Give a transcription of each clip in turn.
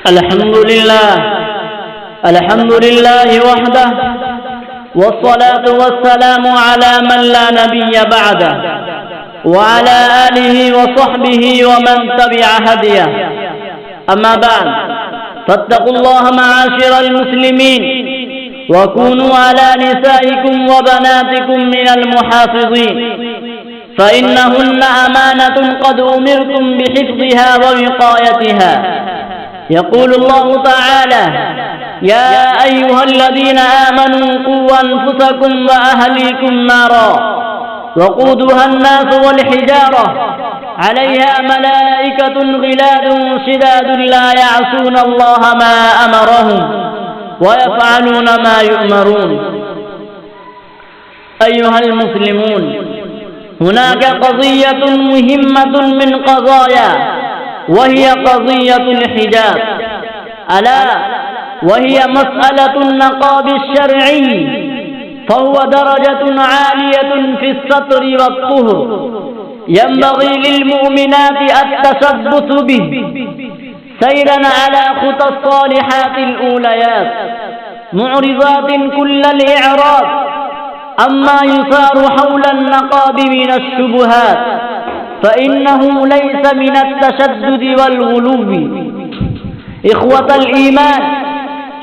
الحمد لله وحده، والصلاة والسلام على من لا نبي بعده، وعلى آله وصحبه ومن تبع هديه. أما بعد، فاتقوا الله معاشر المسلمين، وكونوا على نسائكم وبناتكم من المحافظين، فإنهن أمانة قد أمرتم بحفظها ووقايتها. يقول الله تعالى: يا أيها الذين آمنوا قوا أنفسكم وأهليكم نارا وقودها الناس والحجارة عليها ملائكة غلاظ شداد لا يعصون الله ما أمرهم ويفعلون ما يؤمرون. أيها المسلمون، هناك قضية مهمة من قضايا، وهي قضية الحجاب، ألا وهي مسألة النقاب الشرعي، فهو درجة عالية في الستر والطهر، ينبغي للمؤمنات التشبث به سيرا على خطى الصالحات الأوليات، معرضات كل الإعراض أما يثار حول النقاب من الشبهات، فإنه ليس من التشدد والغلو. إخوة الإيمان،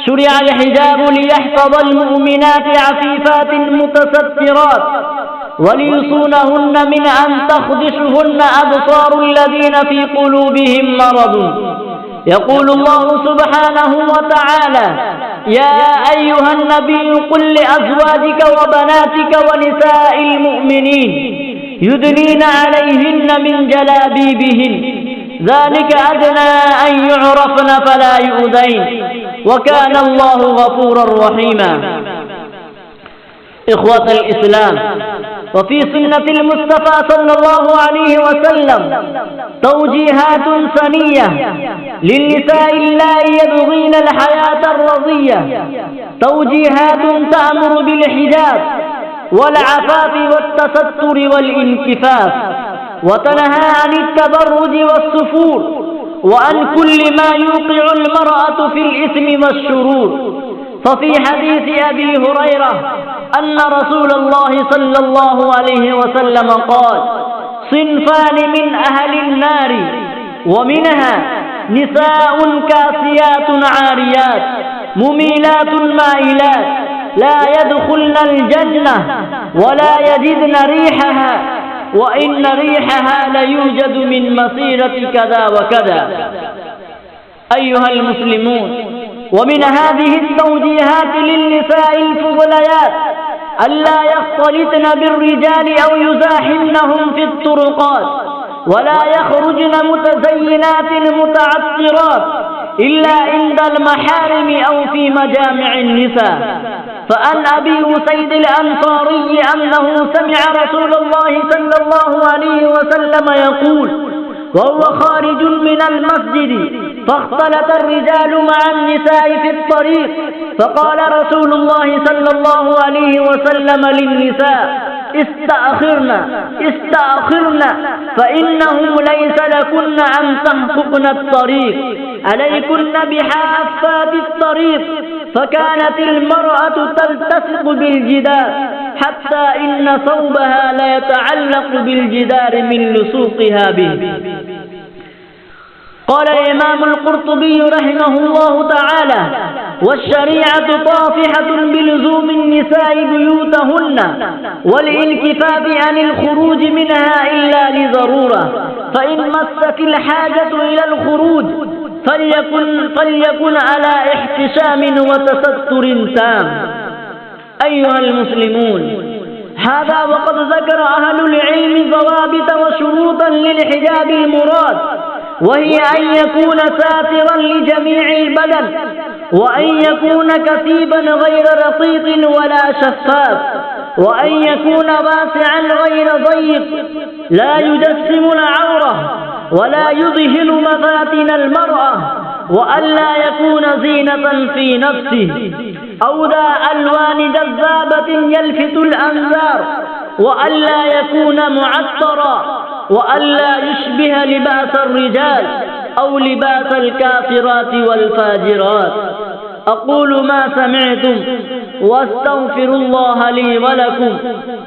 شرع الحجاب ليحفظ المؤمنات عفيفات متسترات، وليصونهن من أن تخدشهن أبصار الذين في قلوبهم مرض. يقول الله سبحانه وتعالى: يا أيها النبي قل لأزواجك وبناتك ونساء المؤمنين يدنين عليهن من جلابيبهن، ذلك أدنى أن يعرفن فلا يؤذين، وكان الله غفورا رحيما. إخوة الإسلام، وفي سنة المصطفى صلى الله عليه وسلم توجيهات سنية للنساء اللائي يبغين الحياة الرضية، توجيهات تأمر بالحجاب والعفاف والتستر والانكفاف، وتنهى عن التبرج والسفور، وعن كل ما يوقع المرأة في الإثم والشرور. ففي حديث أبي هريرة أن رسول الله صلى الله عليه وسلم قال: صنفان من أهل النار، ومنها نساء كاسيات عاريات مميلات مائلات لا يدخلن الجنة ولا يجدن ريحها، وإن ريحها ليوجد من مسيرة كذا وكذا. أيها المسلمون، ومن هذه التوجيهات للنساء الفضليات ألا يختلطن بالرجال أو يزاحمنهم في الطرقات، ولا يخرجن متزينات متعطرات إلا عند المحارم أو في مجامع النساء. فعن أبي أسيد الأنصاري أنه سمع رسول الله صلى الله عليه وسلم يقول وهو خارج من المسجد: فاختلط الرجال مع النساء في الطريق، فقال رسول الله صلى الله عليه وسلم للنساء: استأخرن فإنه ليس لكن أن تحققن الطريق، عليكن بحافات الطريق. فكانت المرأة تلتصق بالجدار حتى إن ثوبها لا يتعلق بالجدار من لصوقها به. قال الإمام القرطبي رحمه الله تعالى: والشريعة طافحة بلزوم النساء بيوتهن والانكفاف عن الخروج منها إلا لضرورة، فإن مست الحاجة إلى الخروج فليكن على احتشام وتستر تام. أيها المسلمون، هذا وقد ذكر أهل العلم ضوابط وشروطا للحجاب المراد، وهي أن يكون ساترا لجميع البدن، وأن يكون كثيبا غير رقيق ولا شفاف، وأن يكون واسعا غير ضيق لا يجسم العورة ولا يظهر مفاتن المرأة، وألا يكون زينة في نفسه أو ذا ألوان جذابة يلفت الأنظار، وألا يكون معطرا، وألا يشبه لباس الرجال، أو لباس الكافرات والفاجرات. أقول ما سمعتم واستغفر الله لي ولكم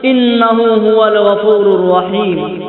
إنه هو الغفور الرحيم.